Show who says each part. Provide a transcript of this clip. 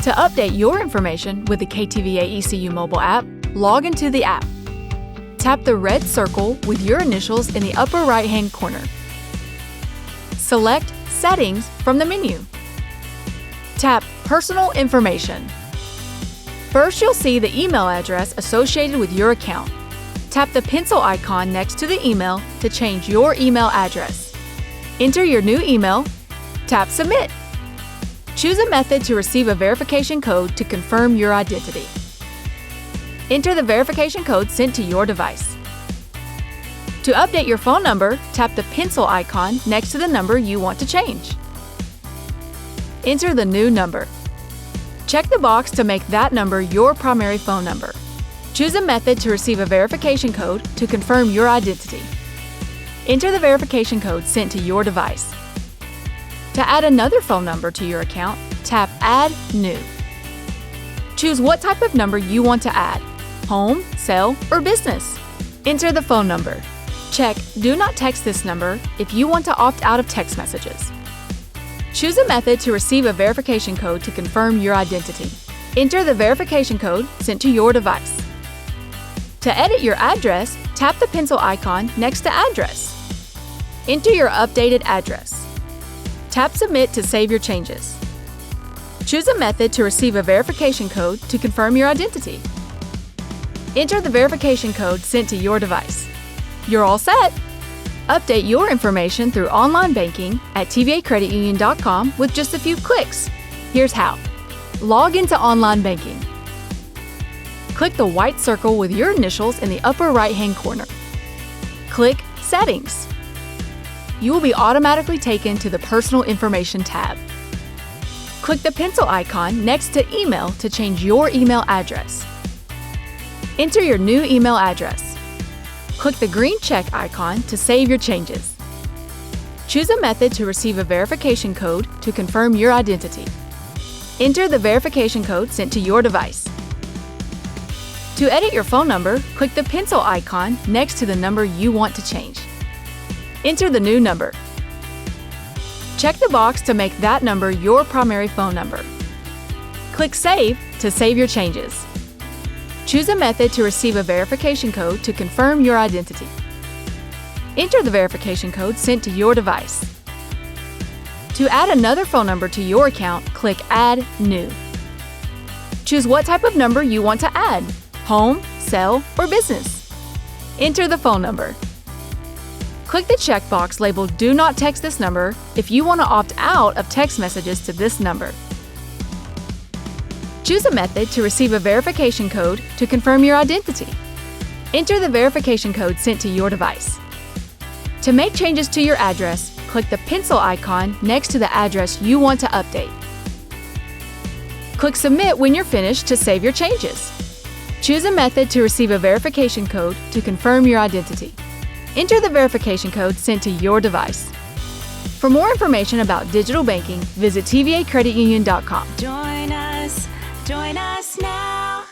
Speaker 1: To update your information with the KTVAECU mobile app, log into the app. Tap the red circle with your initials in the upper right-hand corner. Select Settings from the menu. Tap Personal Information. First, you'll see the email address associated with your account. Tap the pencil icon next to the email to change your email address. Enter your new email. Tap Submit. Choose a method to receive a verification code to confirm your identity. Enter the verification code sent to your device. To update your phone number, tap the pencil icon next to the number you want to change. Enter the new number. Check the box to make that number your primary phone number. Choose a method to receive a verification code to confirm your identity. Enter the verification code sent to your device. To add another phone number to your account, tap Add New. Choose what type of number you want to add: home, cell, or business. Enter the phone number. Check Do Not Text this number if you want to opt out of text messages. Choose a method to receive a verification code to confirm your identity. Enter the verification code sent to your device. To edit your address, tap the pencil icon next to Address. Enter your updated address. Tap Submit to save your changes. Choose a method to receive a verification code to confirm your identity. Enter the verification code sent to your device. You're all set! Update your information through online banking at TVACreditUnion.com with just a few clicks. Here's how. Log into online banking. Click the white circle with your initials in the upper right-hand corner. Click Settings. You will be automatically taken to the Personal Information tab. Click the pencil icon next to Email to change your email address. Enter your new email address. Click the green check icon to save your changes. Choose a method to receive a verification code to confirm your identity. Enter the verification code sent to your device. To edit your phone number, click the pencil icon next to the number you want to change. Enter the new number. Check the box to make that number your primary phone number. Click Save to save your changes. Choose a method to receive a verification code to confirm your identity. Enter the verification code sent to your device. To add another phone number to your account, click Add New. Choose what type of number you want to add: home, cell, or business. Enter the phone number. Click the checkbox labeled Do Not Text this number if you want to opt out of text messages to this number. Choose a method to receive a verification code to confirm your identity. Enter the verification code sent to your device. To make changes to your address, click the pencil icon next to the address you want to update. Click Submit when you're finished to save your changes. Choose a method to receive a verification code to confirm your identity. Enter the verification code sent to your device. For more information about digital banking, visit TVACreditUnion.com.
Speaker 2: Join us now.